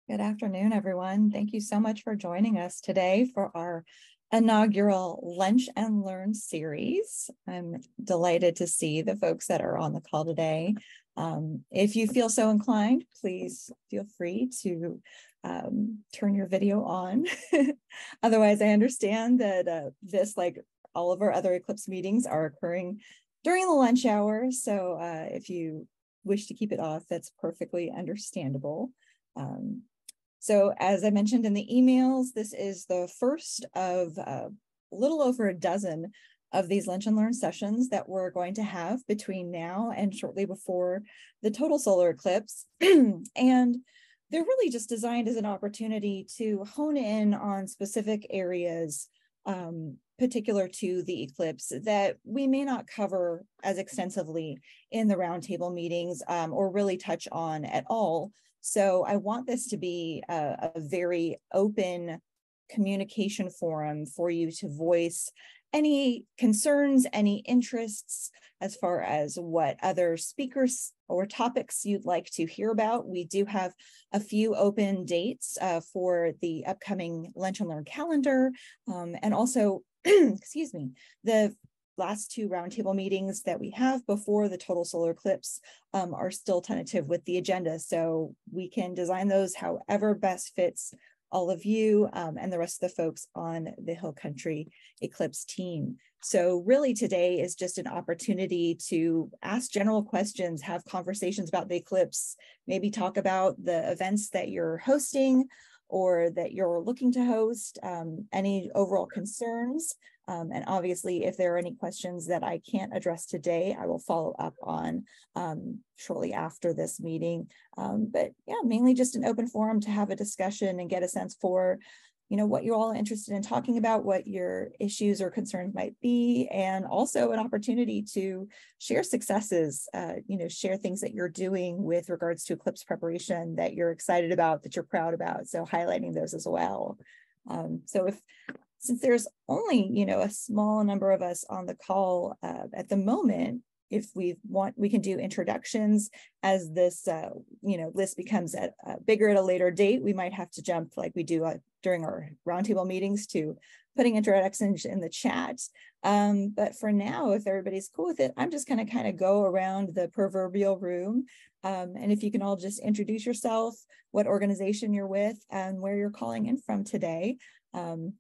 Good afternoon, everyone. Thank you so much for joining us today for our inaugural Lunch and Learn series. I'm delighted to see the folks that are on the call today. If you feel so inclined, please feel free to turn your video on. Otherwise, I understand that this, like all of our other Eclipse meetings, are occurring during the lunch hour. So if you wish to keep it off, that's perfectly understandable. So as I mentioned in the emails, this is the first of a little over a dozen of these Lunch and Learn sessions that we're going to have between now and shortly before the total solar eclipse. And they're really just designed as an opportunity to hone in on specific areas particular to the eclipse that we may not cover as extensively in the roundtable meetings or really touch on at all. So I want this to be a very open communication forum for you to voice any concerns, any interests as far as what other speakers or topics you'd like to hear about. We do have a few open dates for the upcoming Lunch and Learn calendar, and also, excuse me, the last two roundtable meetings that we have before the total solar eclipse are still tentative with the agenda. So we can design those however best fits all of you and the rest of the folks on the Hill Country Eclipse team. So really today is just an opportunity to ask general questions, have conversations about the eclipse, maybe talk about the events that you're hosting or that you're looking to host, any overall concerns. And obviously, if there are any questions that I can't address today, I will follow up on shortly after this meeting. But yeah, mainly just an open forum to have a discussion and get a sense for, what you're all interested in talking about, what your issues or concerns might be, and also an opportunity to share successes, share things that you're doing with regards to eclipse preparation that you're excited about, that you're proud about. So highlighting those as well. Since there's only, a small number of us on the call at the moment, if we want, we can do introductions as this, list becomes bigger at a later date. We might have to jump like we do during our roundtable meetings to putting introductions in the chat. But for now, if everybody's cool with it, I'm just going to kind of go around the proverbial room. And if you can all just introduce yourself, what organization you're with, and where you're calling in from today.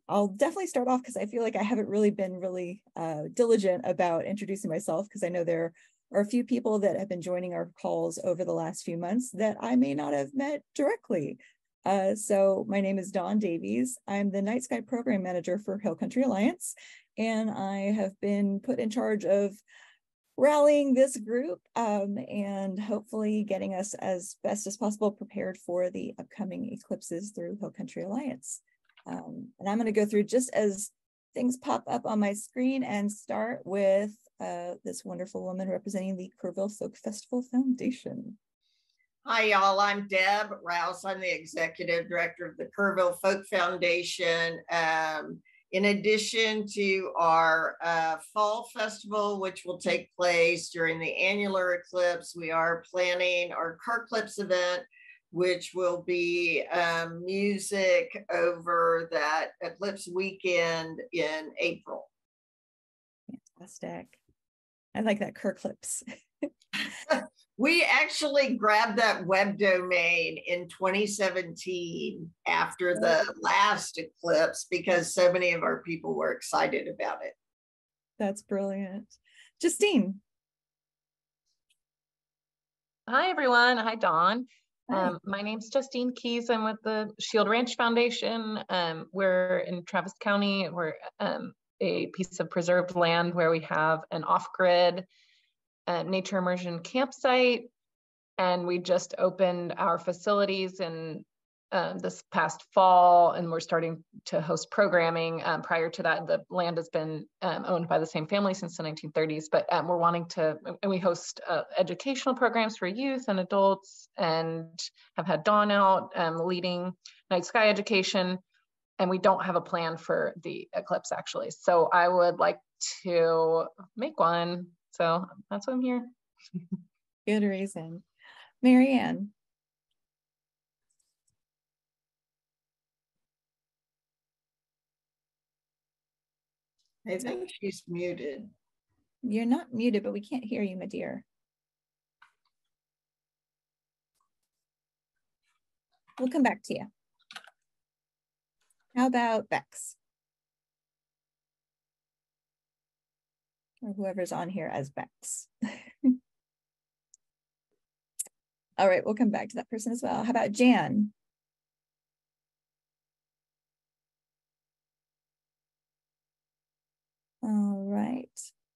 I'll definitely start off because I feel like I haven't really been diligent about introducing myself, because I know there are a few people that have been joining our calls over the last few months that I may not have met directly. So my name is Dawn Davies. I'm the Night Sky Program Manager for Hill Country Alliance, and I have been put in charge of rallying this group and hopefully getting us as best as possible prepared for the upcoming eclipses through Hill Country Alliance. And I'm going to go through just as things pop up on my screen and start with this wonderful woman representing the Kerrville Folk Festival Foundation. Hi, y'all. I'm Deb Rouse. I'm the Executive Director of the Kerrville Folk Foundation. In addition to our Fall Festival, which will take place during the annular eclipse, we are planning our Carclipse event, which will be music over that eclipse weekend in April. Fantastic. I like that Carclipse. We actually grabbed that web domain in 2017 after the last eclipse because so many of our people were excited about it. That's brilliant. Justine. Hi, everyone. Hi, Dawn. My name's Justine Keys. I'm with the Shield Ranch Foundation. We're in Travis County. We're a piece of preserved land where we have an off-grid nature immersion campsite. And we just opened our facilities in this past fall, and we're starting to host programming. Prior to that, the land has been owned by the same family since the 1930s, but we're wanting to, and we host educational programs for youth and adults, and have had Dawn out leading night sky education, and we don't have a plan for the eclipse actually. So I would like to make one. So that's why I'm here. Good reason. Marianne. I think she's muted. You're not muted, but we can't hear you, my dear. We'll come back to you. How about Bex? Or whoever's on here as Bex. All right, we'll come back to that person as well. How about Jan? All right.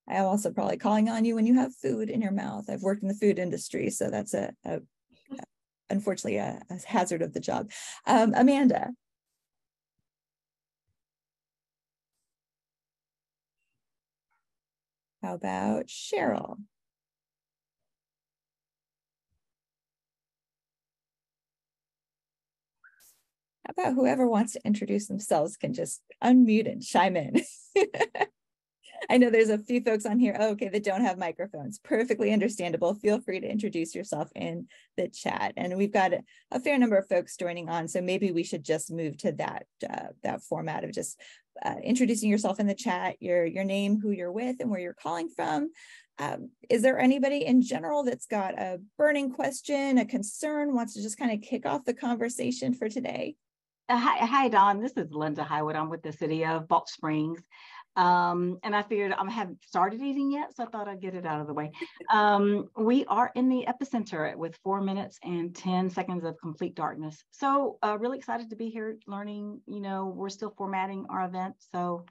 I am also probably calling on you when you have food in your mouth. I've worked in the food industry, so that's unfortunately a hazard of the job. Amanda. How about Cheryl? How about whoever wants to introduce themselves can just unmute and chime in. I know there's a few folks on here, okay, that don't have microphones. Perfectly understandable. Feel free to introduce yourself in the chat. And we've got a fair number of folks joining on, so maybe we should just move to that format of just introducing yourself in the chat, your name, who you're with, and where you're calling from. Is there anybody in general that's got a burning question, a concern, wants to just kind of kick off the conversation for today? Hi, Dawn. This is Linda Highwood. I'm with the city of Balch Springs. And I figured I haven't started eating yet, so I thought I'd get it out of the way. We are in the epicenter with 4 minutes and 10 seconds of complete darkness. So really excited to be here learning. You know, we're still formatting our event, so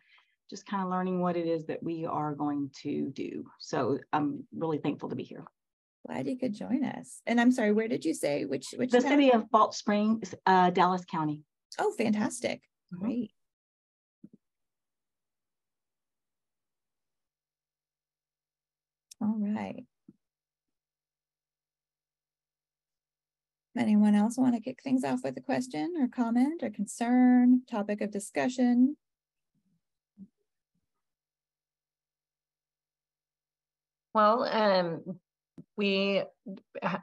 just kind of learning what it is that we are going to do. So I'm really thankful to be here. Glad you could join us. And I'm sorry, where did you say which The town? city of Balch Springs, Dallas County. Oh, fantastic. Mm-hmm. Great. All right. Anyone else want to kick things off with a question or comment or concern, topic of discussion? Well, we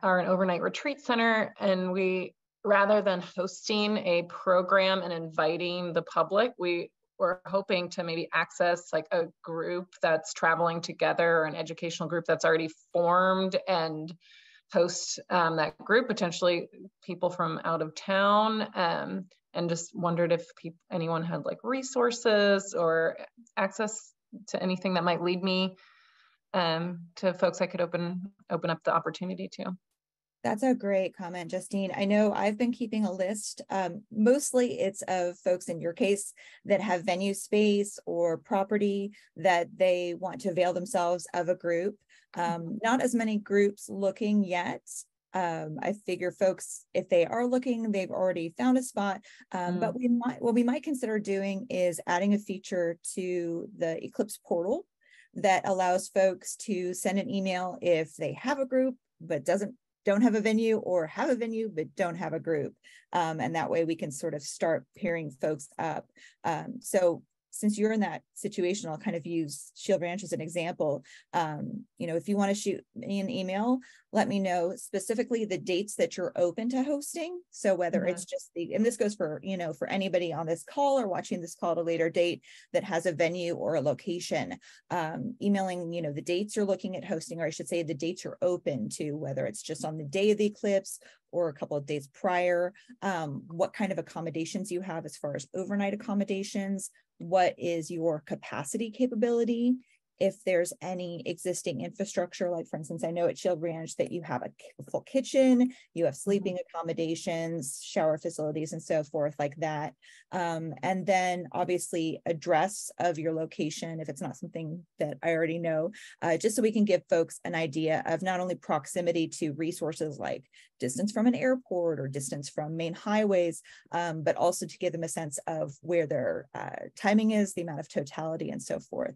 are an overnight retreat center, and we, rather than hosting a program and inviting the public, we're hoping to maybe access like a group that's traveling together, or an educational group that's already formed, and host that group, potentially people from out of town, and just wondered if anyone had like resources or access to anything that might lead me to folks I could open up the opportunity to. That's a great comment, Justine. I know I've been keeping a list. Mostly it's of folks in your case that have venue space or property that they want to avail themselves of a group. Not as many groups looking yet. I figure folks, if they are looking, they've already found a spot. But what we might consider doing is adding a feature to the Eclipse portal that allows folks to send an email if they have a group but don't have a venue, or have a venue but don't have a group, and that way we can sort of start pairing folks up. So since you're in that situation, I'll kind of use Shield Ranch as an example. If you want to shoot me an email, let me know specifically the dates that you're open to hosting. So whether it's just and this goes for, for anybody on this call or watching this call at a later date that has a venue or a location, emailing, the dates you're looking at hosting, or I should say the dates you're open to, whether it's just on the day of the eclipse or a couple of days prior, what kind of accommodations you have as far as overnight accommodations, what is your capacity capability, if there's any existing infrastructure, like for instance, I know at Shield Ranch that you have a full kitchen, you have sleeping accommodations, shower facilities, and so forth like that. And then obviously address of your location, if it's not something that I already know, just so we can give folks an idea of not only proximity to resources like distance from an airport or distance from main highways, but also to give them a sense of where their timing is, the amount of totality, and so forth.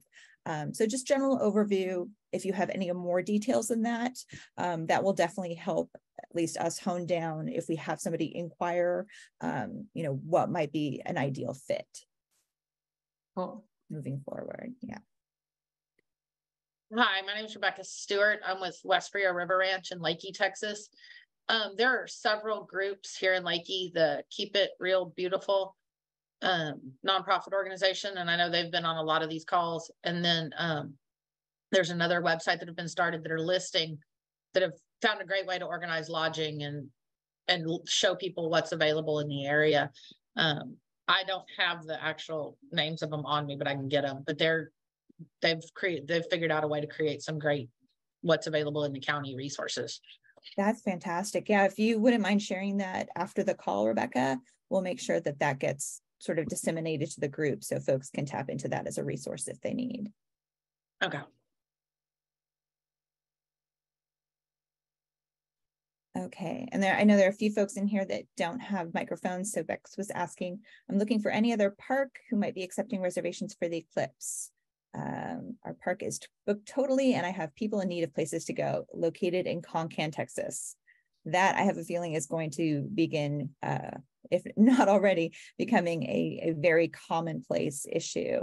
So just general overview. If you have any more details than that, that will definitely help at least us hone down if we have somebody inquire, what might be an ideal fit. Cool. Moving forward. Yeah. Hi, my name is Rebecca Stewart. I'm with West Frio River Ranch in Leakey, Texas. There are several groups here in Leakey, the Keep It Real Beautiful. nonprofit organization, and I know they've been on a lot of these calls. And then there's another website that have been started that are listing, that have found a great way to organize lodging and show people what's available in the area. I don't have the actual names of them on me, but I can get them. But they've figured out a way to create some great what's available in the county resources. That's fantastic. Yeah, if you wouldn't mind sharing that after the call, Rebecca, we'll make sure that that gets sort of disseminated to the group so folks can tap into that as a resource if they need. Okay. Okay, and I know there are a few folks in here that don't have microphones, so Bex was asking, I'm looking for any other park who might be accepting reservations for the Eclipse. Our park is booked totally, and I have people in need of places to go, located in Concan, Texas. That I have a feeling is going to begin, if not already, becoming a very commonplace issue.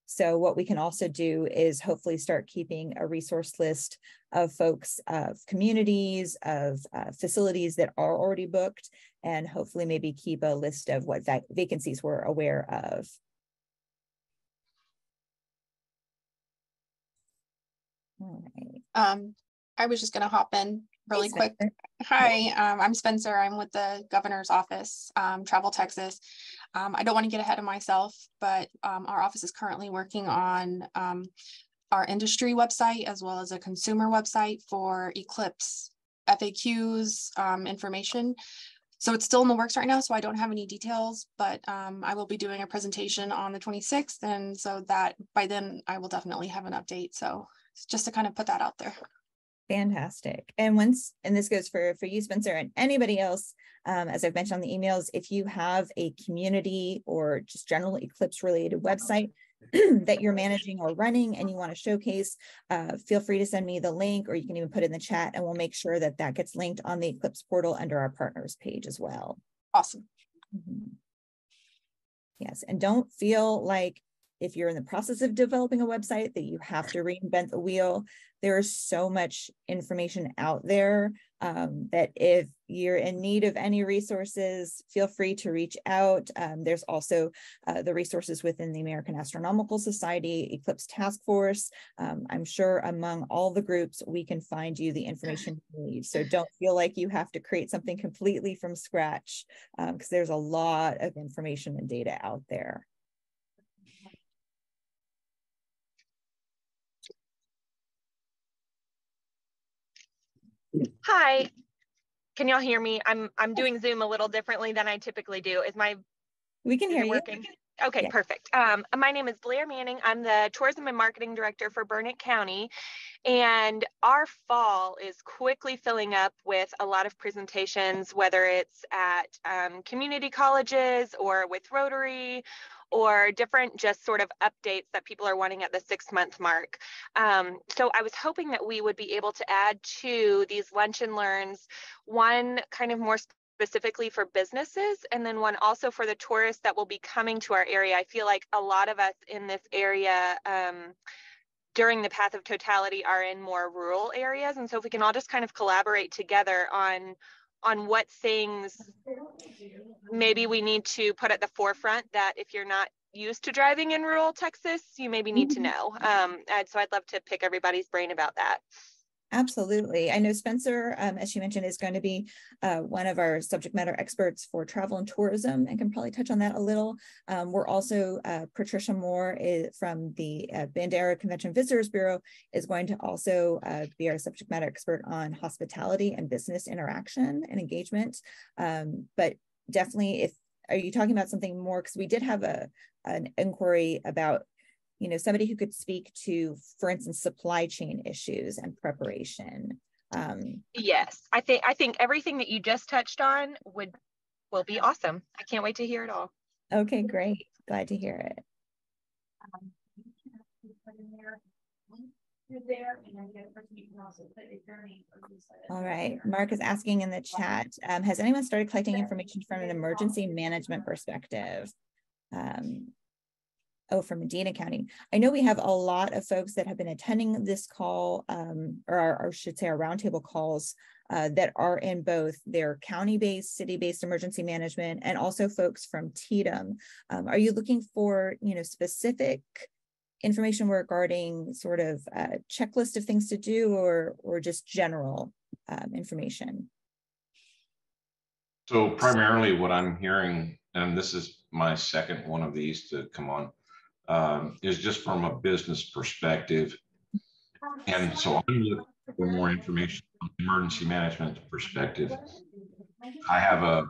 So what we can also do is hopefully start keeping a resource list of folks, of communities, of facilities that are already booked, and hopefully maybe keep a list of what vacancies we're aware of. All right. I was just going to hop in really quick. Hi, I'm Spencer. I'm with the governor's office, Travel Texas. I don't want to get ahead of myself, but our office is currently working on our industry website as well as a consumer website for Eclipse FAQs information. So it's still in the works right now, so I don't have any details, but I will be doing a presentation on the 26th. And so that by then I will definitely have an update. So just to kind of put that out there. Fantastic. And this goes for you, Spencer, and anybody else, as I've mentioned on the emails, if you have a community or just general Eclipse related website that you're managing or running and you want to showcase, feel free to send me the link, or you can even put it in the chat and we'll make sure that that gets linked on the Eclipse portal under our partners page as well. Awesome. Mm-hmm. Yes, and don't feel like if you're in the process of developing a website that you have to reinvent the wheel. There is so much information out there that if you're in need of any resources, feel free to reach out. There's also the resources within the American Astronomical Society, Eclipse Task Force. I'm sure among all the groups, we can find you the information you need. So don't feel like you have to create something completely from scratch, because there's a lot of information and data out there. Hi, can y'all hear me? I'm doing Zoom a little differently than I typically do. We can hear you. Working? Okay, yeah. Perfect. My name is Blair Manning. I'm the Tourism and Marketing Director for Burnett County. And our fall is quickly filling up with a lot of presentations, whether it's at community colleges or with Rotary, or different just sort of updates that people are wanting at the 6-month mark. So I was hoping that we would be able to add to these lunch and learns, one kind of more specifically for businesses, and then one also for the tourists that will be coming to our area. I feel like a lot of us in this area during the Path of Totality are in more rural areas. And so if we can all just kind of collaborate together on what things maybe we need to put at the forefront, that if you're not used to driving in rural Texas, you maybe need to know. And so I'd love to pick everybody's brain about that. Absolutely. I know Spencer, as she mentioned, is going to be one of our subject matter experts for travel and tourism and can probably touch on that a little. We're also, Patricia Moore from the Bandera Convention Visitors Bureau is going to also be our subject matter expert on hospitality and business interaction and engagement. But definitely, are you talking about something more? Because we did have an inquiry about somebody who could speak to, for instance, supply chain issues and preparation. Yes, I think everything that you just touched on will be awesome. I can't wait to hear it all. Okay, great. Glad to hear it. All right, Mark is asking in the chat, has anyone started collecting information from an emergency management perspective? Oh, from Medina County. I know we have a lot of folks that have been attending this call, or I should say our roundtable calls, that are in both their county-based, city-based emergency management, and also folks from TDM. Are you looking for, specific information regarding sort of a checklist of things to do, or just general information? So primarily what I'm hearing, and this is my second one of these to come on, is just from a business perspective. And so I'm looking for more information from the emergency management perspective. I have a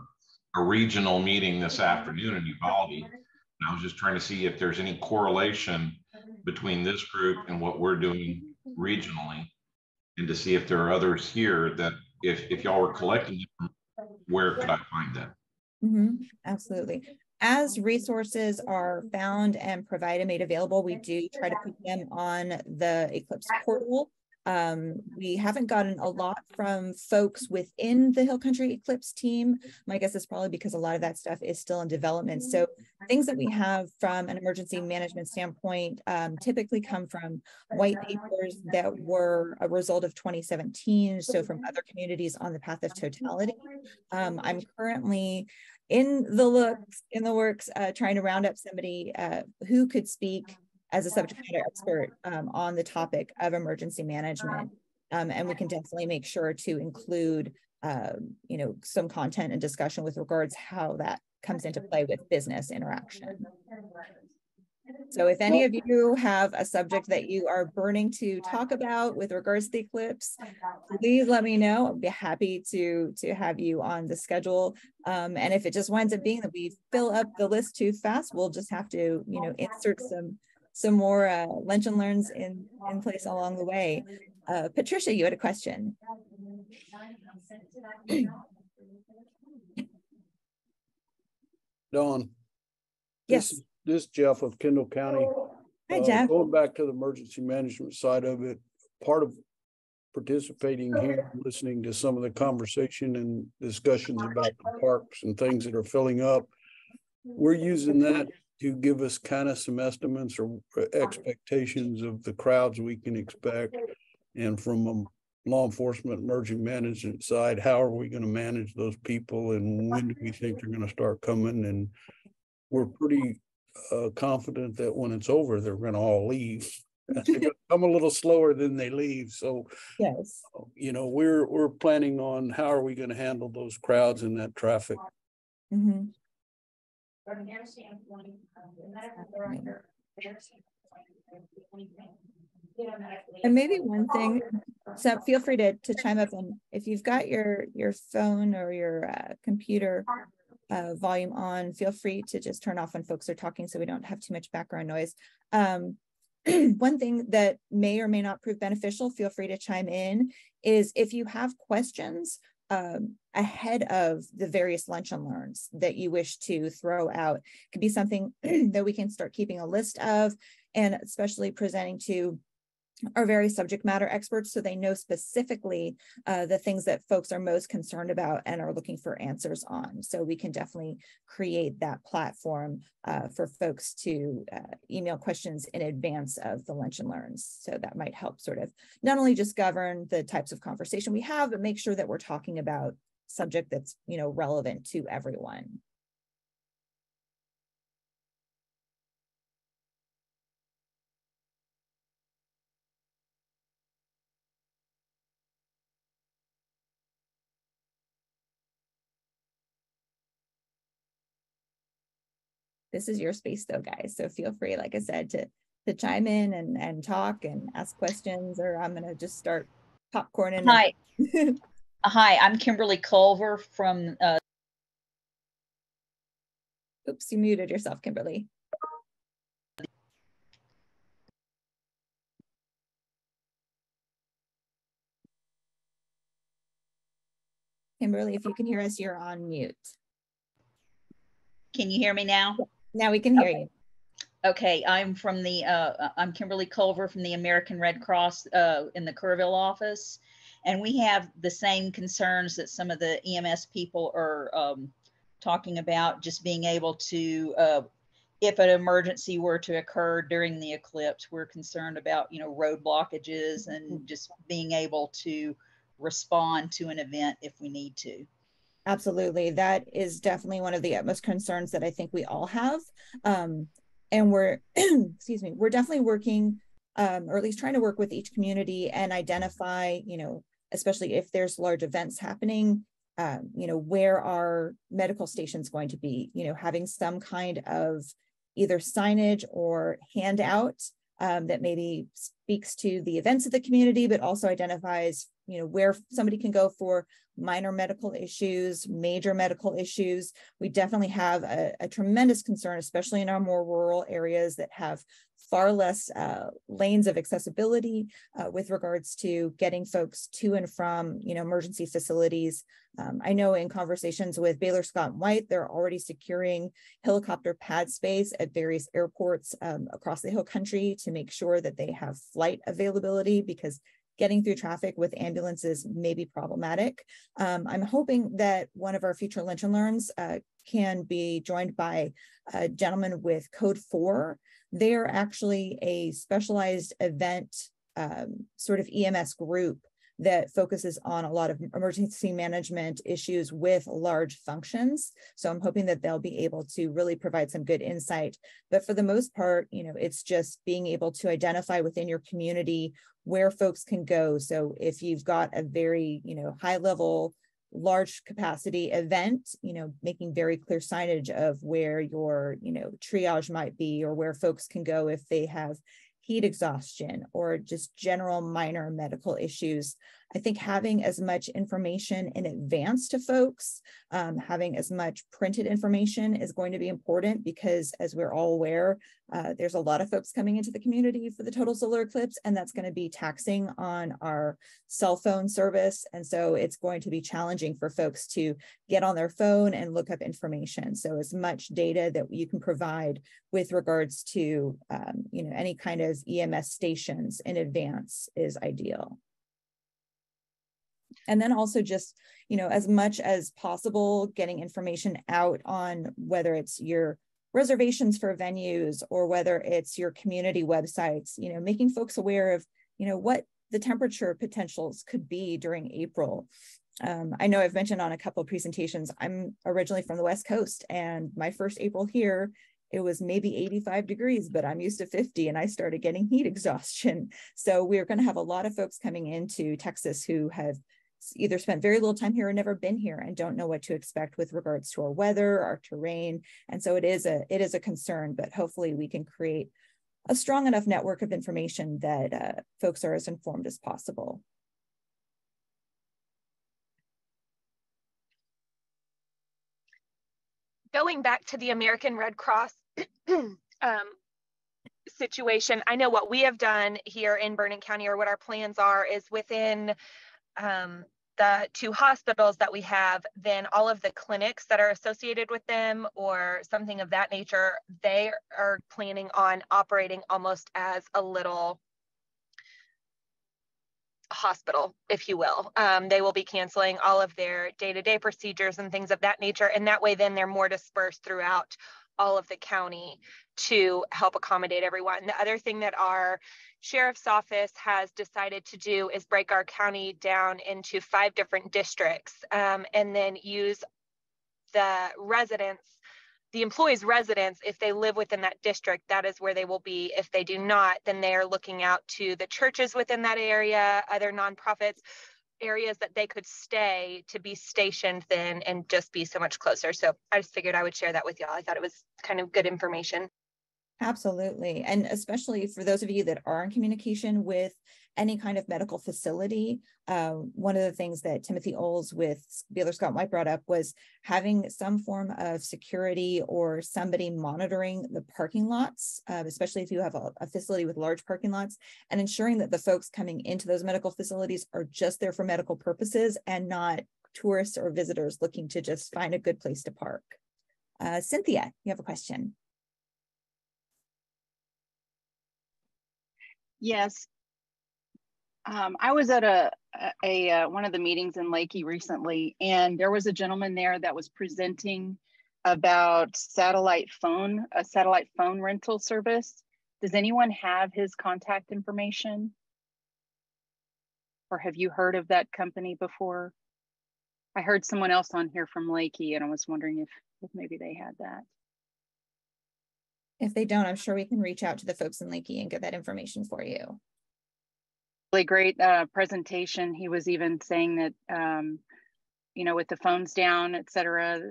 regional meeting this afternoon in Uvalde, and I was just trying to see if there's any correlation between this group and what we're doing regionally, and to see if there are others here that if y'all were collecting them, where could I find them? Absolutely. As resources are found and provided, made available, we do try to put them on the Eclipse portal. We haven't gotten a lot from folks within the Hill Country Eclipse team. My guess is probably because a lot of that stuff is still in development. So things that we have from an emergency management standpoint typically come from white papers that were a result of 2017. So from other communities on the path of totality. I'm currently in the works, trying to round up somebody who could speak as a subject matter expert on the topic of emergency management. And we can definitely make sure to include, some content and discussion with regards how that comes into play with business interaction. So if any of you have a subject that you are burning to talk about with regards to the Eclipse, please let me know. I'll be happy to have you on the schedule. And if it just winds up being that we fill up the list too fast, we'll just have to, insert some more lunch and learns in place along the way. Patricia, you had a question. Dawn. Yes. This is Jeff of Kendall County. Hi, Jeff. Going back to the emergency management side of it, part of participating here, listening to some of the conversation and discussions about the parks and things that are filling up, we're using that to give us kind of some estimates or expectations of the crowds we can expect. And from a law enforcement emergency management side, how are we going to manage those people, and when do we think they're going to start coming? And we're pretty confident that when it's over, they're going to all leave. They're going to come a little slower than they leave. So, yes, we're planning on how are we going to handle those crowds and that traffic. And maybe one thing, so feel free to chime up, and if you've got your phone or your computer volume on, feel free to just turn off when folks are talking so we don't have too much background noise. One thing that may or may not prove beneficial, feel free to chime in, is if you have questions ahead of the various lunch and learns that you wish to throw out. It could be something that we can start keeping a list of, and especially presenting to our various subject matter experts so they know specifically the things that folks are most concerned about and are looking for answers on. So we can definitely create that platform for folks to email questions in advance of the lunch and learns. So that might help sort of not only just govern the types of conversation we have, but make sure that we're talking about subject that's, relevant to everyone. This is your space though, guys. So feel free, like I said, to chime in and talk and ask questions, or I'm gonna just start popcorning. Hi. Hi, I'm Kimberly Culver from Oops, you muted yourself, Kimberly. Kimberly, if you can hear us, you're on mute. Can you hear me now? Now we can hear you. Okay, I'm from the I'm Kimberly Culver from the American Red Cross in the Kerrville office, and we have the same concerns that some of the EMS people are talking about, just being able to if an emergency were to occur during the eclipse, we're concerned about, road blockages and just being able to respond to an event if we need to. Absolutely. That is definitely one of the utmost concerns that I think we all have. And we're, excuse me, we're definitely working, or at least trying to work with each community and identify, especially if there's large events happening, where are medical stations going to be, having some kind of either signage or handout that maybe speaks to the events of the community, but also identifies, where somebody can go for minor medical issues, major medical issues. We definitely have a tremendous concern, especially in our more rural areas that have far less lanes of accessibility with regards to getting folks to and from, emergency facilities. I know in conversations with Baylor Scott and White, they're already securing helicopter pad space at various airports across the Hill Country to make sure that they have flight availability, because getting through traffic with ambulances may be problematic. I'm hoping that one of our future Lunch and Learns can be joined by a gentleman with Code 4. They are actually a specialized event sort of EMS group that focuses on a lot of emergency management issues with large functions. So I'm hoping that they'll be able to really provide some good insight. But for the most part, it's just being able to identify within your community where folks can go. So if you've got a very, high level, large capacity event, making very clear signage of where your, triage might be, or where folks can go if they have heat exhaustion or just general minor medical issues. I think having as much information in advance to folks, having as much printed information is going to be important, because as we're all aware, there's a lot of folks coming into the community for the total solar eclipse, and that's going to be taxing on our cell phone service. And so it's going to be challenging for folks to get on their phone and look up information. So as much data that you can provide with regards to, any kind of EMS stations in advance is ideal. And then also just, as much as possible, getting information out on whether it's your reservations for venues or whether it's your community websites, making folks aware of, what the temperature potentials could be during April. I know I've mentioned on a couple of presentations, I'm originally from the West Coast, and my first April here, it was maybe 85 degrees, but I'm used to 50, and I started getting heat exhaustion. So we're going to have a lot of folks coming into Texas who have either spent very little time here or never been here and don't know what to expect with regards to our weather, our terrain. And so it is a concern, but hopefully we can create a strong enough network of information that folks are as informed as possible. Going back to the American Red Cross situation, I know what we have done here in Burnett County, or what our plans are, is within the 2 hospitals that we have, then all of the clinics that are associated with them or something of that nature, they are planning on operating almost as a little hospital, if you will. They will be canceling all of their day-to-day procedures and things of that nature. And that way, then they're more dispersed throughout all of the county to help accommodate everyone. The other thing that our sheriff's office has decided to do is break our county down into 5 different districts, and then use the employees' residents. If they live within that district, that is where they will be. If they do not, then they are looking out to the churches within that area, other nonprofits, areas that they could stay to be stationed then and just be so much closer. So I just figured I would share that with y'all. I thought it was kind of good information. Absolutely. And especially for those of you that are in communication with any kind of medical facility, one of the things that Timothy Oles with Baylor Scott White brought up was having some form of security or somebody monitoring the parking lots, especially if you have a facility with large parking lots, and ensuring that the folks coming into those medical facilities are just there for medical purposes and not tourists or visitors looking to just find a good place to park. Cynthia, you have a question. Yes. I was at one of the meetings in Lakey recently, and there was a gentleman there that was presenting about a satellite phone rental service. Does anyone have his contact information? Or have you heard of that company before? I heard someone else on here from Lakey, and I was wondering if maybe they had that. If they don't, I'm sure we can reach out to the folks in Lakey and get that information for you. Really great presentation. He was even saying that, you know, with the phones down, et cetera,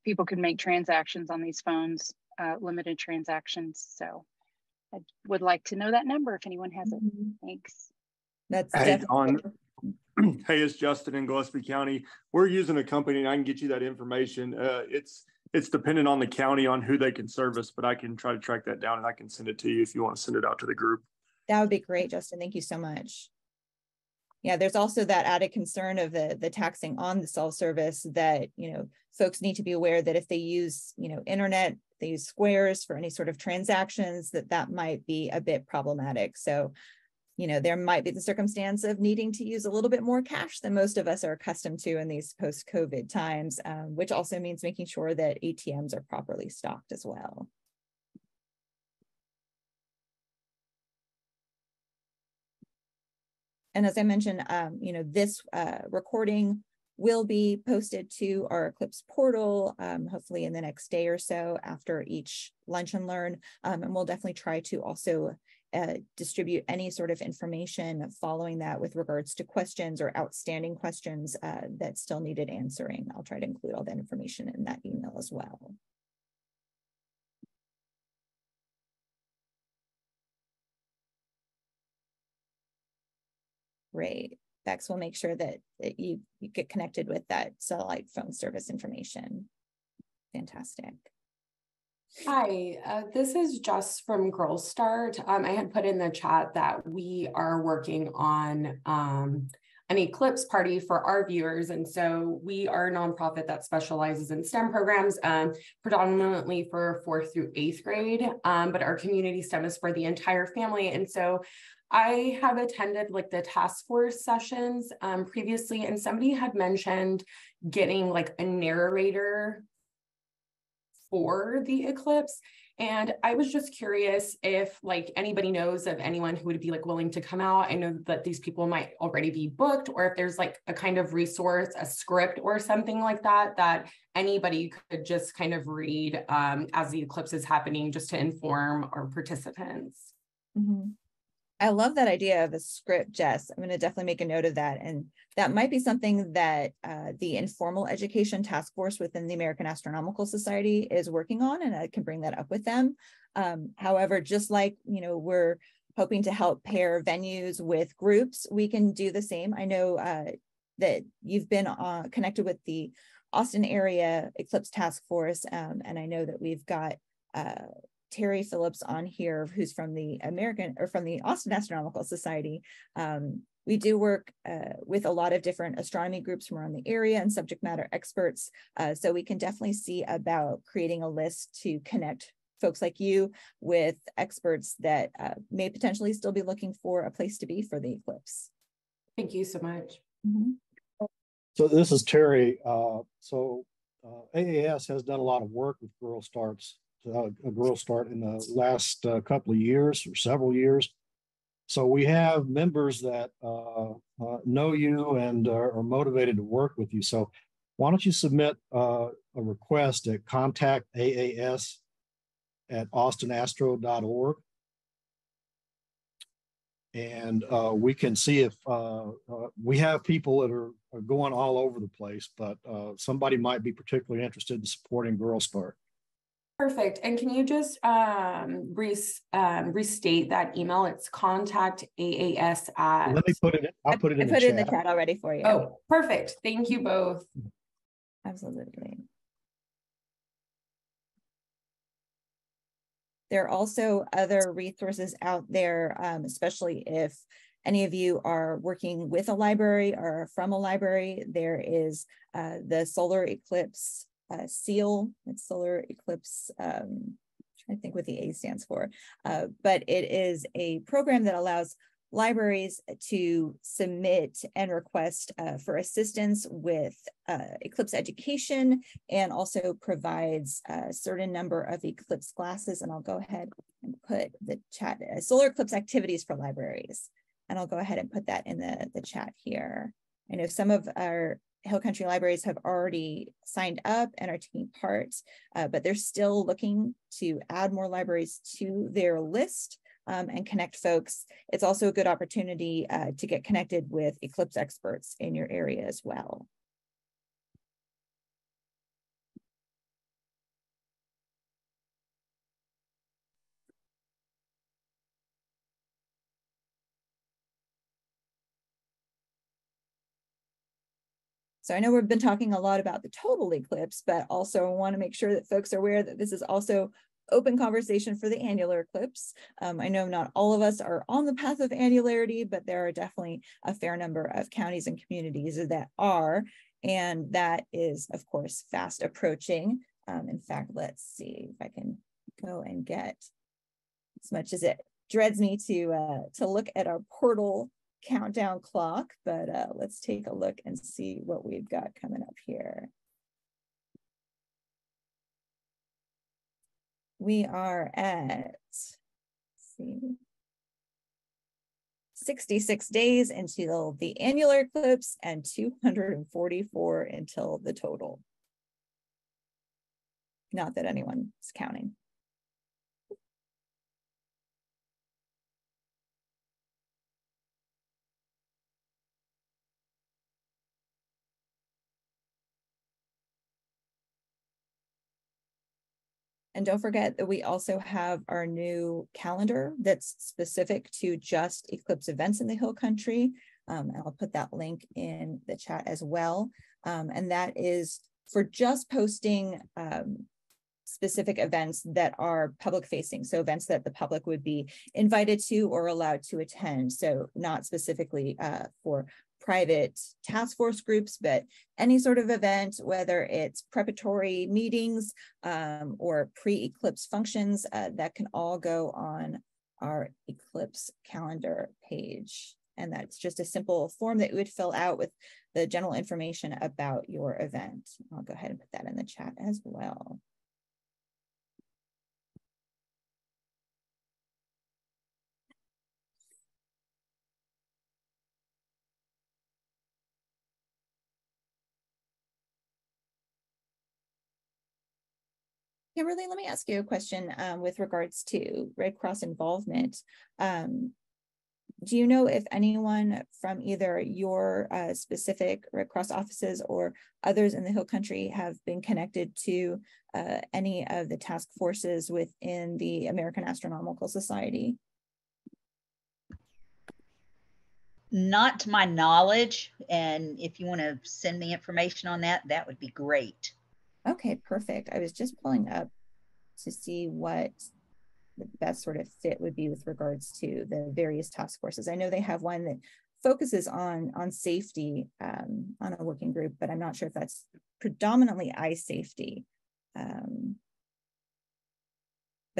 people can make transactions on these phones, limited transactions. So I would like to know that number if anyone has it. Thanks. That's Hey, definitely. Hey, it's Justin in Gillespie County. We're using a company and I can get you that information. It's dependent on the county on who they can service, but I can try to track that down and I can send it to you if you want to send it out to the group. That would be great, Justin. Thank you so much. Yeah, there's also that added concern of the taxing on the self-service that, you know, folks need to be aware that if they use, you know, internet, they use Squares for any sort of transactions, that might be a bit problematic. So, you know, there might be the circumstance of needing to use a little bit more cash than most of us are accustomed to in these post-COVID times, which also means making sure that ATMs are properly stocked as well. And as I mentioned, you know, this recording will be posted to our Eclipse portal, hopefully in the next day or so after each lunch and learn. And we'll definitely try to also distribute any sort of information following that with regards to questions or outstanding questions that still needed answering. I'll try to include all that information in that email as well. Great. Bex will make sure that you get connected with that satellite phone service information. Fantastic. Hi, this is Jess from Girl Start. I had put in the chat that we are working on an Eclipse party for our viewers. And so we are a nonprofit that specializes in STEM programs, predominantly for 4th through 8th grade, but our community STEM is for the entire family. And so I have attended like the task force sessions previously, and somebody had mentioned getting like a narrator for the Eclipse. And I was just curious if like anybody knows of anyone who would be like willing to come out. I know that these people might already be booked, or if there's like a kind of resource, a script or something like that, that anybody could just kind of read as the Eclipse is happening, just to inform our participants. Mm-hmm. I love that idea of a script, Jess. I'm going to definitely make a note of that. And that might be something that the informal education task force within the American Astronomical Society is working on, and I can bring that up with them. However, just like, you know, we're hoping to help pair venues with groups, we can do the same. I know that you've been connected with the Austin area Eclipse Task Force, and I know that we've got Terry Phillips on here, who's from the Austin Astronomical Society. We do work with a lot of different astronomy groups from around the area and subject matter experts. So we can definitely see about creating a list to connect folks like you with experts that may potentially still be looking for a place to be for the eclipse. Thank you so much. Mm-hmm. So this is Terry. AAS has done a lot of work with Girl Starts. A Girl Start in the last couple of years or several years. So we have members that know you and are motivated to work with you. So why don't you submit a request at contactaas@austinastro.org. And we can see if we have people that are going all over the place, but somebody might be particularly interested in supporting Girl Start. Perfect. And can you just restate that email? It's contactaas at. Let me put it. I'll put it in the chat. In the chat already for you. Oh, perfect. Thank you both. Absolutely. There are also other resources out there, especially if any of you are working with a library or from a library. There is the Solar Eclipse SEAL. It's Solar Eclipse, trying to think what the A stands for, but it is a program that allows libraries to submit and request for assistance with Eclipse education, and also provides a certain number of Eclipse classes. And I'll go ahead and put the chat, solar eclipse activities for libraries. And I'll go ahead and put that in the chat here. I know some of our Hill Country libraries have already signed up and are taking part, but they're still looking to add more libraries to their list and connect folks. It's also a good opportunity to get connected with Eclipse experts in your area as well. So I know we've been talking a lot about the total eclipse, but also want to make sure that folks are aware that this is also open conversation for the annular eclipse. I know not all of us are on the path of annularity, but there are definitely a fair number of counties and communities that are, and that is, of course, fast approaching. In fact, let's see if I can go and get, as much as it dreads me to look at our portal countdown clock, but let's take a look and see what we've got coming up here. We are at, let's see, 66 days until the annular eclipse and 244 until the total. Not that anyone's counting. And don't forget that we also have our new calendar that's specific to just Eclipse events in the Hill Country. And I'll put that link in the chat as well. And that is for just posting specific events that are public facing. So events that the public would be invited to or allowed to attend. So not specifically for private task force groups, but any sort of event, whether it's preparatory meetings or pre-eclipse functions, that can all go on our Eclipse calendar page. And that's just a simple form that you would fill out with the general information about your event. I'll go ahead and put that in the chat as well. Kimberly, let me ask you a question with regards to Red Cross involvement. Do you know if anyone from either your specific Red Cross offices or others in the Hill Country have been connected to any of the task forces within the American Astronomical Society? Not to my knowledge, and if you want to send me information on that, that would be great. Okay, perfect. I was just pulling up to see what the best sort of fit would be with regards to the various task forces. I know they have one that focuses on safety on a working group, but I'm not sure if that's predominantly eye safety. But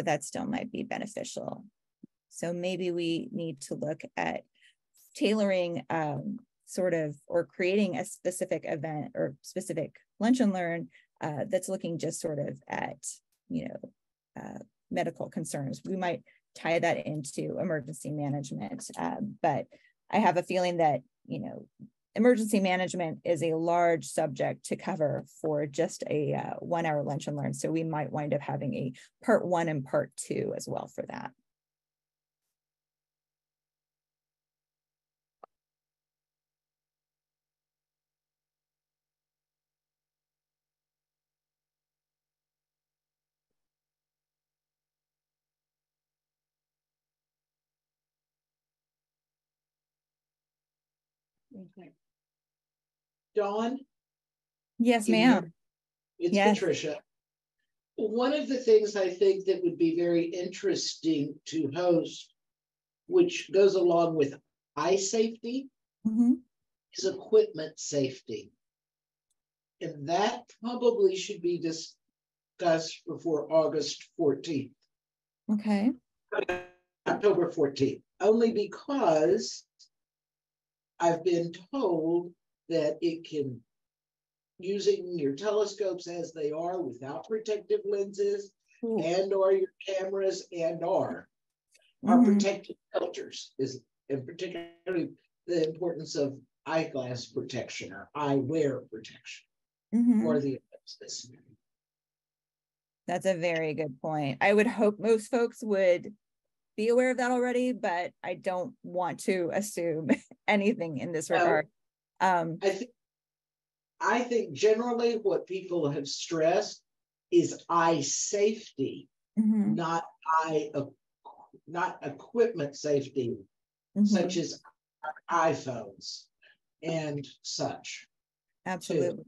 that still might be beneficial. So maybe we need to look at tailoring sort of, or creating a specific event or specific lunch and learn that's looking just sort of at, you know, medical concerns. We might tie that into emergency management, but I have a feeling that, you know, emergency management is a large subject to cover for just a 1 hour lunch and learn. So we might wind up having a part 1 and part 2 as well for that. Okay. Dawn? Yes, ma'am. It's Patricia. One of the things I think that would be very interesting to host, which goes along with eye safety, is equipment safety. And that probably should be discussed before August 14th. Okay. October 14th, only because I've been told that it can, using your telescopes as they are without protective lenses and or your cameras and or protective filters is, and particularly the importance of eyeglass protection or eyewear protection for the eclipses. That's a very good point. I would hope most folks would be aware of that already, but I don't want to assume anything in this regard. I think generally what people have stressed is eye safety, not equipment safety, such as iPhones and such. Absolutely.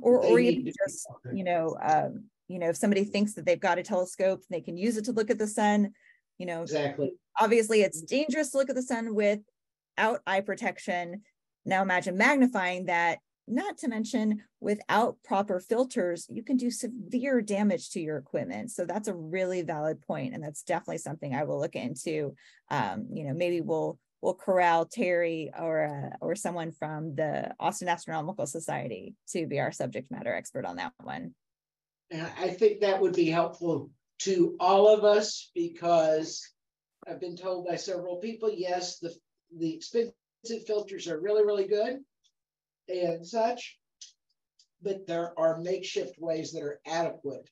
Or even just, if somebody thinks that they've got a telescope, they can use it to look at the sun, exactly. Obviously it's dangerous to look at the sun without eye protection. Now imagine magnifying that, not to mention without proper filters, you can do severe damage to your equipment. So that's a really valid point. And that's definitely something I will look into. Maybe we'll corral Terry or someone from the Austin Astronomical Society to be our subject matter expert on that one. And I think that would be helpful to all of us, because I've been told by several people, yes, the expensive filters are really, really good and such, but there are makeshift ways that are adequate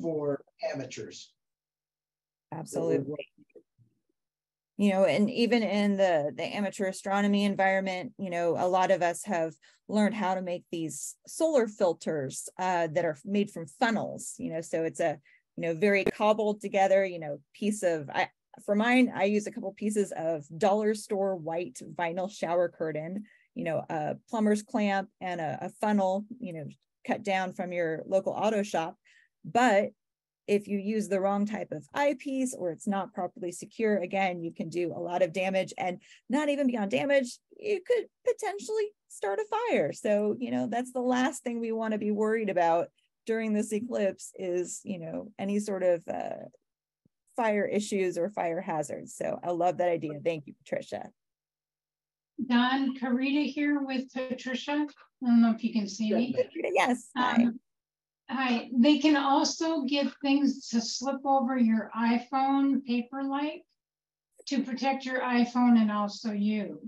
for amateurs. Absolutely. And even in the amateur astronomy environment, a lot of us have learned how to make these solar filters that are made from funnels, so it's a, very cobbled together, piece of, for mine, I use a couple pieces of dollar store white vinyl shower curtain, a plumber's clamp and a funnel, cut down from your local auto shop. But if you use the wrong type of eyepiece or it's not properly secure, again, you can do a lot of damage, and not even beyond damage, you could potentially start a fire. So, that's the last thing we want to be worried about during this eclipse is, any sort of fire issues or fire hazards. So I love that idea. Thank you, Patricia. Don, Karita here with Patricia. I don't know if you can see me. Yes. Hi. Hi. They can also get things to slip over your iPhone paper-like to protect your iPhone and also you.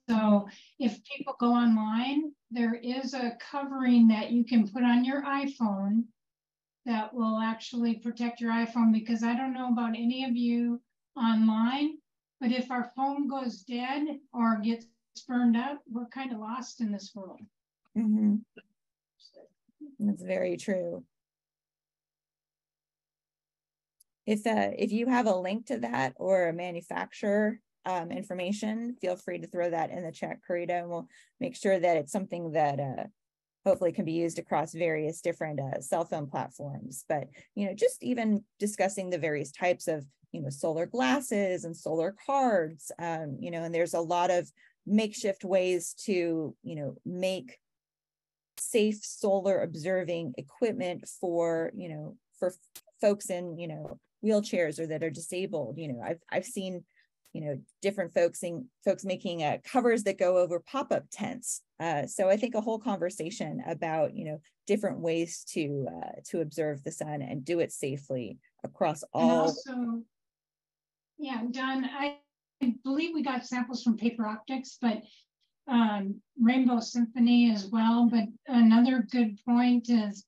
So if people go online, there is a covering that you can put on your iPhone that will actually protect your iPhone, because I don't know about any of you online, but if our phone goes dead or gets burned up, we're kind of lost in this world. That's very true. If you have a link to that or a manufacturer information, feel free to throw that in the chat, Karita, and we'll make sure that it's something that hopefully can be used across various different cell phone platforms. But, just even discussing the various types of, solar glasses and solar cards, and there's a lot of makeshift ways to, make safe solar observing equipment for, for folks in, wheelchairs or that are disabled. I've seen, different folks making covers that go over pop-up tents. So I think a whole conversation about, different ways to observe the sun and do it safely across all. And also, yeah, Don, I believe we got samples from Paper Optics, but Rainbow Symphony as well. But another good point is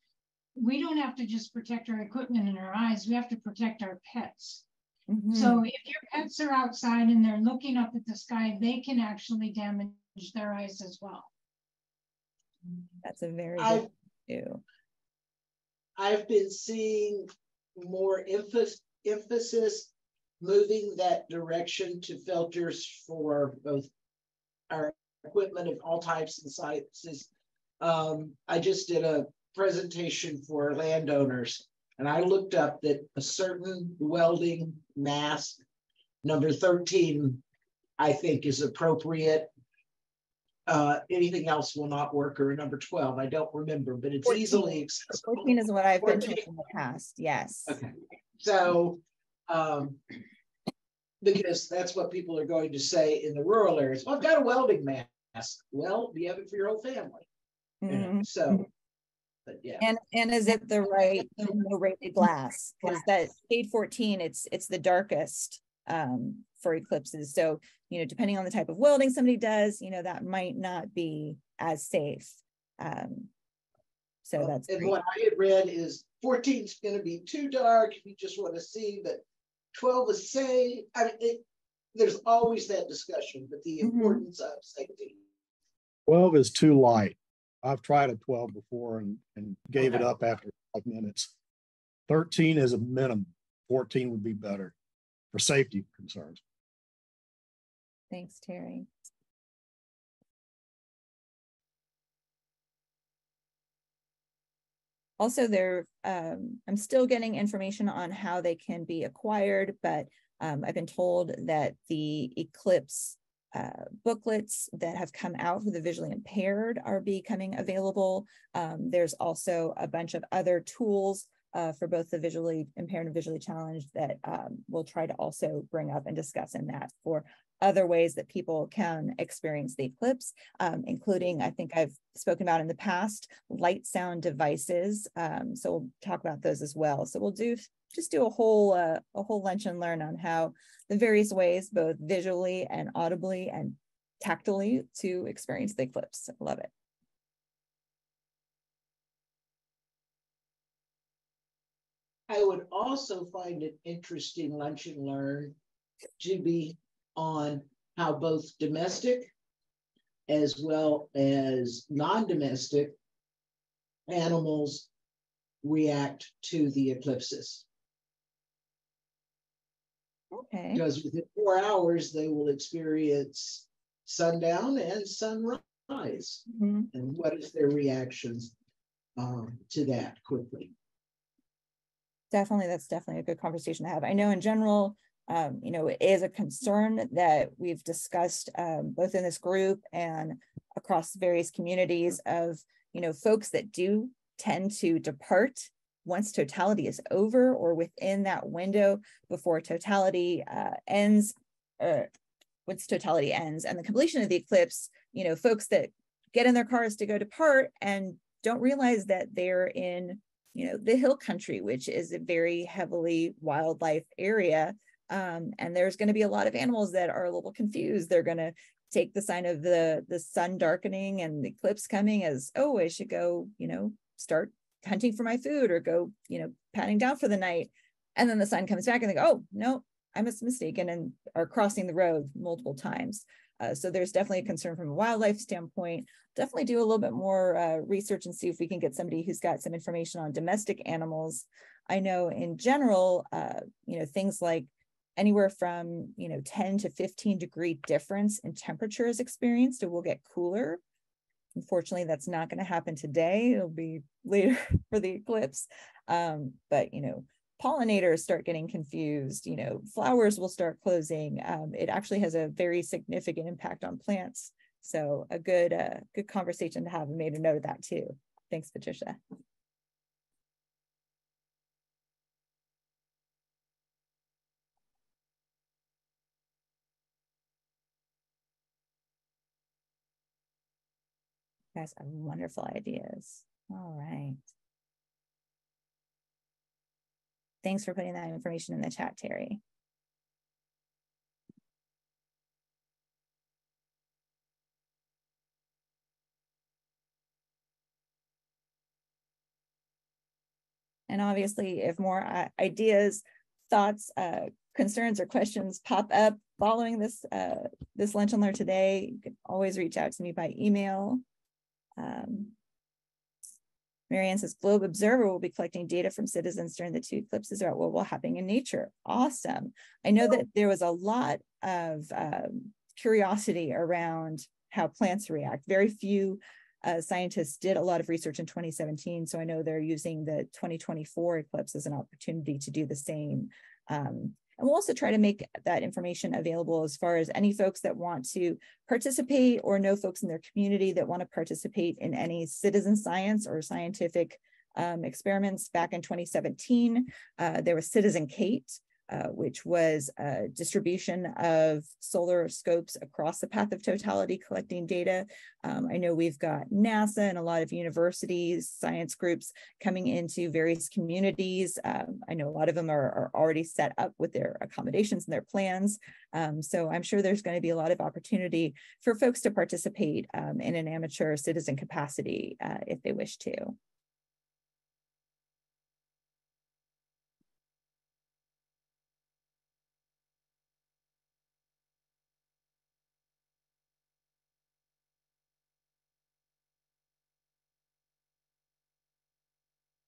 we don't have to just protect our equipment and our eyes, we have to protect our pets. So if your pets are outside and they're looking up at the sky, they can actually damage their eyes as well. That's a very good too. I've been seeing more emphasis moving that direction to filters for both our equipment of all types and sizes. I just did a presentation for landowners, and I looked up that a certain welding mask, number 13, I think is appropriate. Anything else will not work, or number 12, I don't remember, but it's 14. Easily accessible. 14 is what I've been told in the past, yes. Okay, so because that's what people are going to say in the rural areas. Well, I've got a welding mask. Well, do you have it for your whole family? You know, so, but yeah. And is it the right rated glass? Because that shade 14, it's the darkest for eclipses. So, you know, depending on the type of welding somebody does, you know, that might not be as safe. So that's and great. what I had read is 14 is going to be too dark if you just want to see, but 12 is safe. I mean, there's always that discussion, but the importance of safety. 12 is too light. I've tried a 12 before and gave it up after 5 minutes. 13 is a minimum. 14 would be better for safety concerns. Thanks, Terry. Also, I'm still getting information on how they can be acquired, but I've been told that the Eclipse booklets that have come out for the visually impaired are becoming available. There's also a bunch of other tools for both the visually impaired and visually challenged that we'll try to also bring up and discuss in that for other ways that people can experience the eclipse, including, I think I've spoken about in the past, light sound devices. So we'll talk about those as well. So we'll just do a whole lunch and learn on how the various ways, both visually and audibly and tactily, to experience the eclipse. I love it. I would also find it interesting lunch and learn to be on how both domestic as well as non-domestic animals react to the eclipses. Okay. Because within 4 hours, they will experience sundown and sunrise. And what is their reactions to that quickly? Definitely, that's definitely a good conversation to have. I know in general, you know, it is a concern that we've discussed both in this group and across various communities of, you know, folks that do tend to depart once totality is over or within that window before totality ends, once totality ends and the completion of the eclipse, you know, folks that get in their cars to go depart and don't realize that they're in, you know, the hill country, which is a very heavily wildlife area. And there's going to be a lot of animals that are a little confused. They're going to take the sign of the sun darkening and the eclipse coming as, oh, I should go, you know, start hunting for my food or go, you know, patting down for the night. And then the sun comes back and they go, oh, no, I was mistaken, and are crossing the road multiple times. So there's definitely a concern from a wildlife standpoint. Definitely do a little bit more research and see if we can get somebody who's got some information on domestic animals. I know in general, you know, things like anywhere from, you know, 10 to 15 degree difference in temperature is experienced. It will get cooler. Unfortunately, that's not going to happen today. It'll be later for the eclipse. But, you know, pollinators start getting confused, you know, flowers will start closing. It actually has a very significant impact on plants. So a good conversation to have. I made a note of that too. Thanks, Patricia. You guys have wonderful ideas. All right. Thanks for putting that information in the chat, Terry. And obviously, if more ideas, thoughts, concerns, or questions pop up following this this lunch and learn today, you can always reach out to me by email. Marianne says, Globe Observer will be collecting data from citizens during the 2 eclipses about what will happen in nature. Awesome. I know that there was a lot of curiosity around how plants react. Very few scientists did a lot of research in 2017. So I know they're using the 2024 eclipse as an opportunity to do the same. And we'll also try to make that information available as far as any folks that want to participate or know folks in their community that want to participate in any citizen science or scientific experiments. Back in 2017, there was Citizen Kate, which was a distribution of solar scopes across the path of totality collecting data. I know we've got NASA and a lot of universities, science groups coming into various communities. I know a lot of them are already set up with their accommodations and their plans. So I'm sure there's going to be a lot of opportunity for folks to participate in an amateur citizen capacity if they wish to.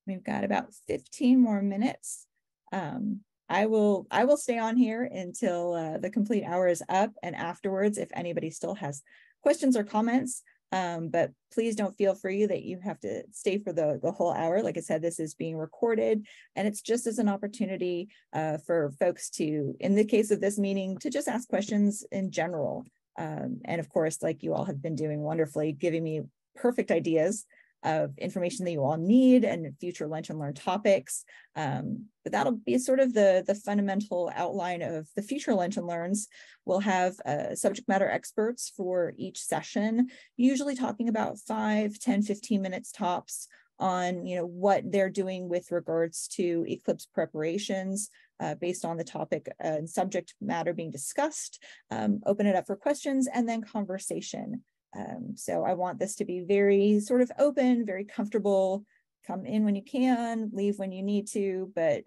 We've got about 15 more minutes. I will stay on here until the complete hour is up, and afterwards, if anybody still has questions or comments, but please don't feel free that you have to stay for the whole hour. Like I said, this is being recorded, and it's just as an opportunity for folks to, in the case of this meeting, to just ask questions in general. And of course, like you all have been doing wonderfully, giving me perfect ideas of information that you all need and future Lunch and Learn topics. But that'll be sort of the fundamental outline of the future Lunch and Learns. We'll have subject matter experts for each session, usually talking about 5, 10, 15 minutes tops on what they're doing with regards to Eclipse preparations based on the topic and subject matter being discussed, open it up for questions and then conversation. So I want this to be very sort of open, very comfortable, come in when you can, leave when you need to, but,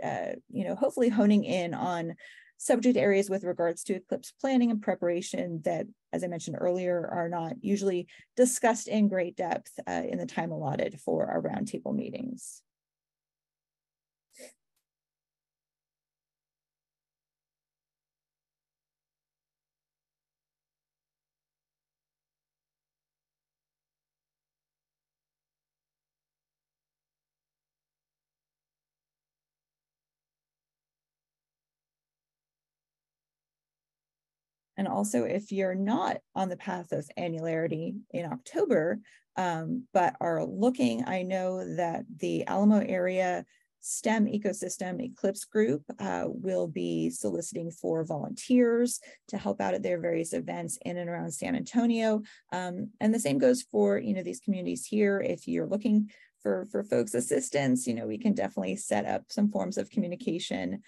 hopefully honing in on subject areas with regards to Eclipse planning and preparation that, as I mentioned earlier, are not usually discussed in great depth in the time allotted for our roundtable meetings. And also, if you're not on the path of annularity in October, but are looking, I know that the Alamo area STEM ecosystem Eclipse group will be soliciting for volunteers to help out at their various events in and around San Antonio. And the same goes for, these communities here. If you're looking for folks' assistance, we can definitely set up some forms of communication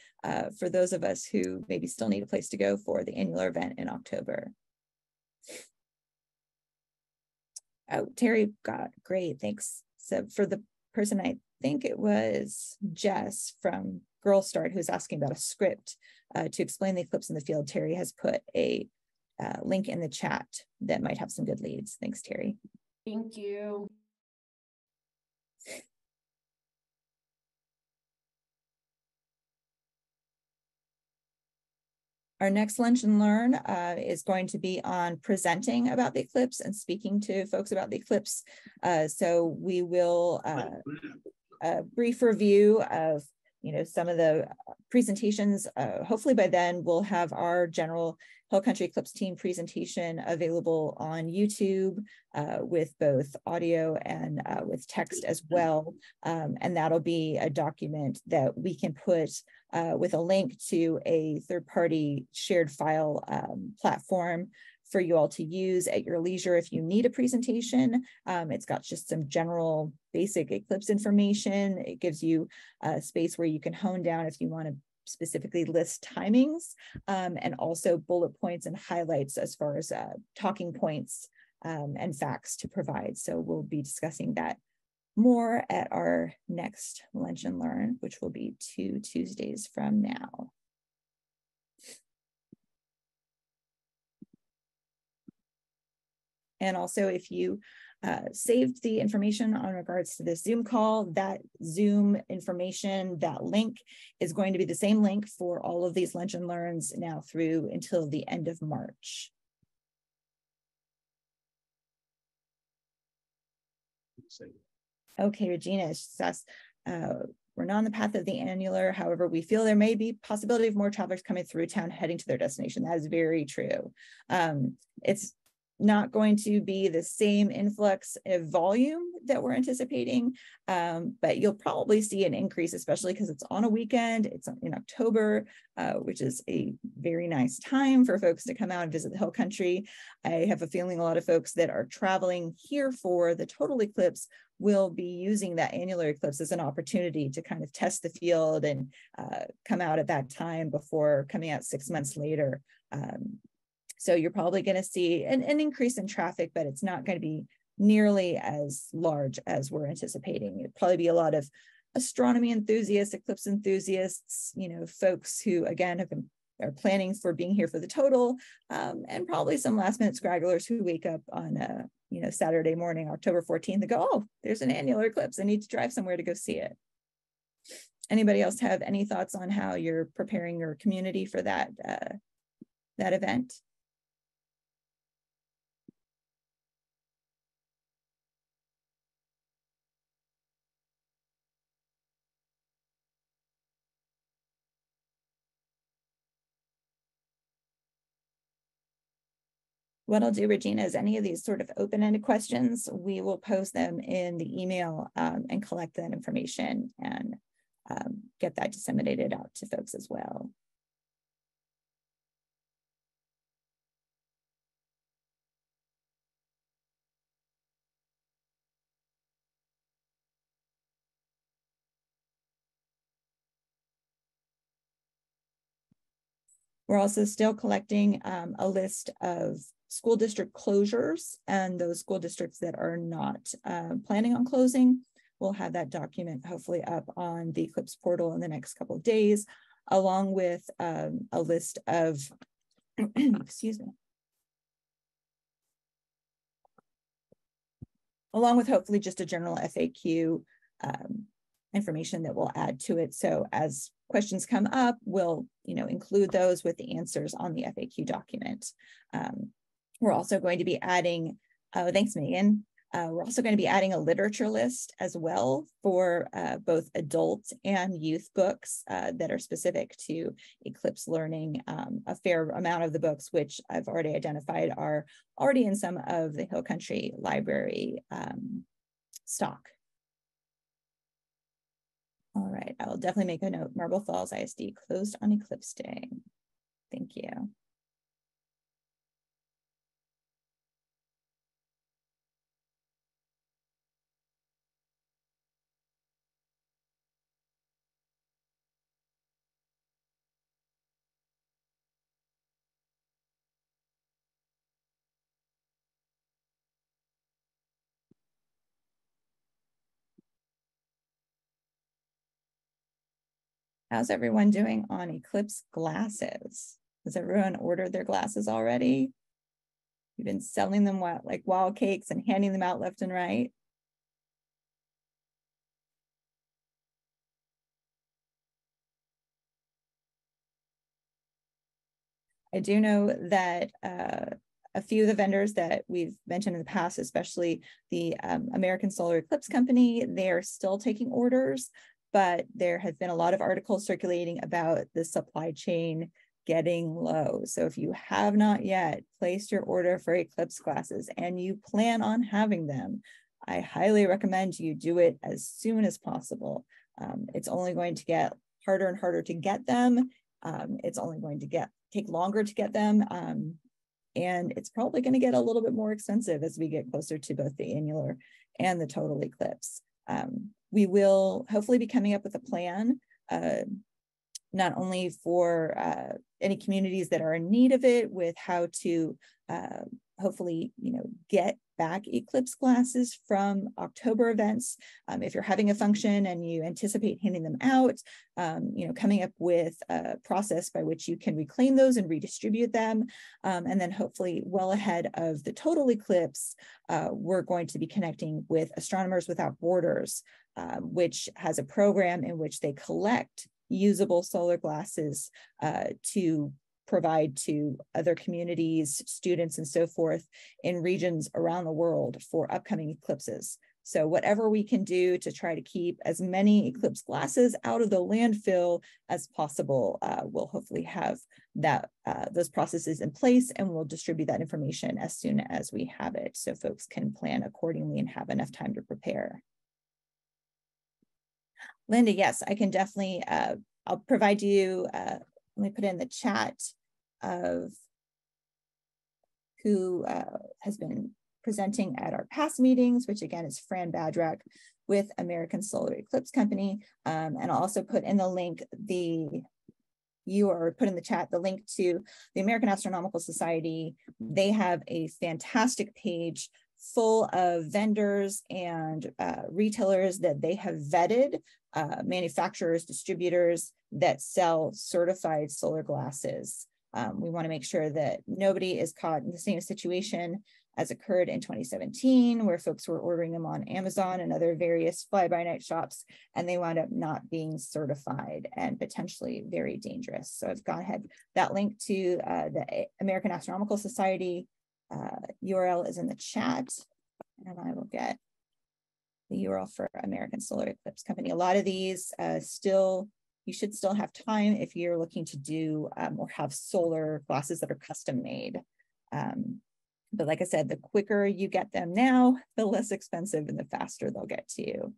for those of us who maybe still need a place to go for the annular event in October. Oh, Terry got great, thanks. So for the person, I think it was Jess from Girl Start who's asking about a script to explain the Eclipse in the field. Terry has put a link in the chat that might have some good leads. Thanks, Terry. Thank you. Our next Lunch and Learn is going to be on presenting about the Eclipse and speaking to folks about the Eclipse. So we will a brief review of some of the presentations. Hopefully by then we'll have our general Hill Country Eclipse team presentation available on YouTube with both audio and with text as well. And that'll be a document that we can put with a link to a third-party shared file platform for you all to use at your leisure if you need a presentation. It's got just some general basic Eclipse information. It gives you a space where you can hone down if you want to specifically list timings, and also bullet points and highlights as far as talking points and facts to provide. So we'll be discussing that more at our next Lunch and Learn, which will be 2 Tuesdays from now. And also, if you saved the information on regards to this Zoom call, that Zoom information, that link is going to be the same link for all of these Lunch and Learns now through until the end of March. Okay, Regina says, we're not on the path of the annular. However, we feel there may be possibility of more travelers coming through town heading to their destination. That is very true. It's not going to be the same influx of volume that we're anticipating, but you'll probably see an increase, especially because it's on a weekend. It's in October, which is a very nice time for folks to come out and visit the Hill Country. I have a feeling a lot of folks that are traveling here for the total eclipse will be using that annular eclipse as an opportunity to kind of test the field and come out at that time before coming out 6 months later. So you're probably going to see an increase in traffic, but it's not going to be nearly as large as we're anticipating. It'd probably be a lot of astronomy enthusiasts, eclipse enthusiasts, folks who, again, are planning for being here for the total, and probably some last minute scragglers who wake up on Saturday morning, October 14th, and go, oh, there's an annular eclipse. I need to drive somewhere to go see it. Anybody else have any thoughts on how you're preparing your community for that event? What I'll do, Regina, is any of these sort of open-ended questions, we will post them in the email and collect that information and get that disseminated out to folks as well. We're also still collecting a list of school district closures, and those school districts that are not planning on closing. We'll have that document hopefully up on the Eclipse portal in the next couple of days, along with a list of, excuse me, along with hopefully just a general FAQ information that we'll add to it. So as questions come up, we'll include those with the answers on the FAQ document. We're also going to be adding, thanks Megan, we're also going to be adding a literature list as well for both adult and youth books that are specific to Eclipse learning. A fair amount of the books, which I've already identified, are already in some of the Hill Country Library stock. All right, I will definitely make a note. Marble Falls ISD closed on Eclipse Day. Thank you. How's everyone doing on Eclipse glasses? Has everyone ordered their glasses already? You've been selling them like wild cakes and handing them out left and right. I do know that a few of the vendors that we've mentioned in the past, especially the American Solar Eclipse Company, they are still taking orders, but there have been a lot of articles circulating about the supply chain getting low. So if you have not yet placed your order for Eclipse glasses and you plan on having them, I highly recommend you do it as soon as possible. It's only going to get harder and harder to get them. It's only going to take longer to get them. And it's probably going to get a little bit more expensive as we get closer to both the annular and the total eclipse. We will hopefully be coming up with a plan, not only for any communities that are in need of it, with how to hopefully, get back Eclipse glasses from October events. If you're having a function and you anticipate handing them out, coming up with a process by which you can reclaim those and redistribute them. And then hopefully well ahead of the total eclipse, we're going to be connecting with Astronomers Without Borders, which has a program in which they collect usable solar glasses to provide to other communities, students, and so forth in regions around the world for upcoming eclipses. So whatever we can do to try to keep as many Eclipse glasses out of the landfill as possible, we'll hopefully have that those processes in place, and we'll distribute that information as soon as we have it so folks can plan accordingly and have enough time to prepare. Linda, yes, I can definitely, I'll provide you, let me put in the chat of who has been presenting at our past meetings, which again is Fran Badrak with American Solar Eclipse Company. And I'll also put in the link, put in the chat the link to the American Astronomical Society. They have a fantastic page full of vendors and retailers that they have vetted, manufacturers, distributors that sell certified solar glasses. We want to make sure that nobody is caught in the same situation as occurred in 2017, where folks were ordering them on Amazon and other various fly-by-night shops, and they wound up not being certified and potentially very dangerous. So I've gone ahead, that link to the American Astronomical Society URL is in the chat, and I will get the URL for American Solar Eclipse Company. A lot of these you should still have time if you're looking to do or have solar glasses that are custom made. But like I said, the quicker you get them now, the less expensive and the faster they'll get to you.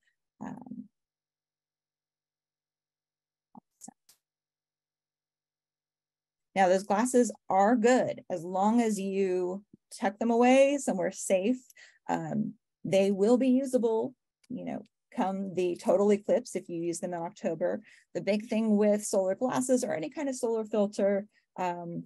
Now, those glasses are good as long as you tuck them away somewhere safe. They will be usable, come the total eclipse if you use them in October. The big thing with solar glasses or any kind of solar filter,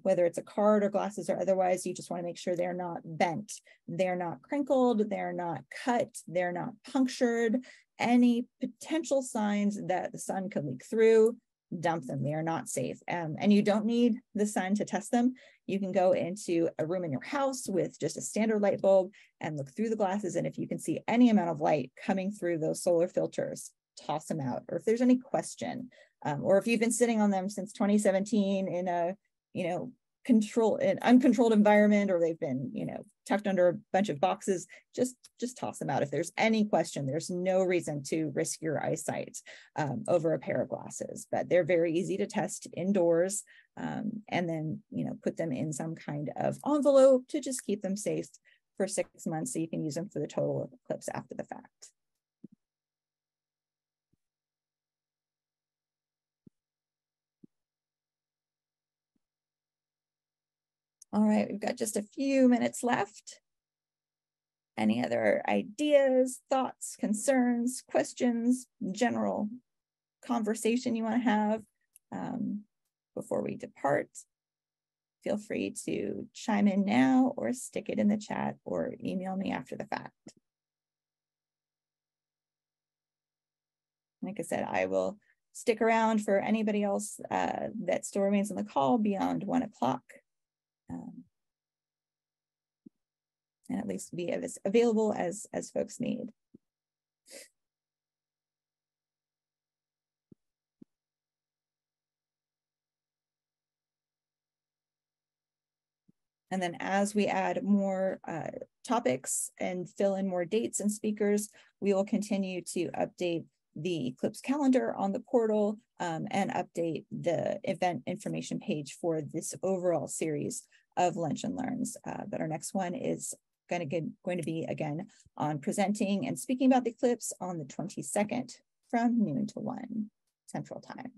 whether it's a card or glasses or otherwise, you just want to make sure they're not bent, they're not crinkled, they're not cut, they're not punctured. Any potential signs that the sun could leak through, dump them. They are not safe. And you don't need the sun to test them. You can go into a room in your house with just a standard light bulb and look through the glasses. And if you can see any amount of light coming through those solar filters, toss them out. Or if there's any question, or if you've been sitting on them since 2017 in a, uncontrolled environment, or they've been, tucked under a bunch of boxes, just toss them out. If there's any question, there's no reason to risk your eyesight over a pair of glasses, but they're very easy to test indoors, and then, put them in some kind of envelope to just keep them safe for 6 months so you can use them for the total eclipse after the fact. All right, we've got just a few minutes left. Any other ideas, thoughts, concerns, questions, general conversation you want to have before we depart? Feel free to chime in now or stick it in the chat or email me after the fact. Like I said, I will stick around for anybody else that still remains on the call beyond 1 o'clock. And at least be as available as folks need. And then as we add more topics and fill in more dates and speakers, we will continue to update the Eclipse calendar on the portal and update the event information page for this overall series of Lunch and Learns. But our next one is going to be again on presenting and speaking about the eclipse on the 22nd from noon to 1 Central Time.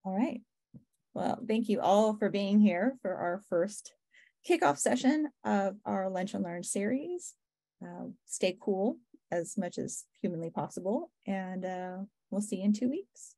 All right. Well, thank you all for being here for our first kickoff session of our Lunch and Learn series. Stay cool as much as humanly possible, and we'll see you in 2 weeks.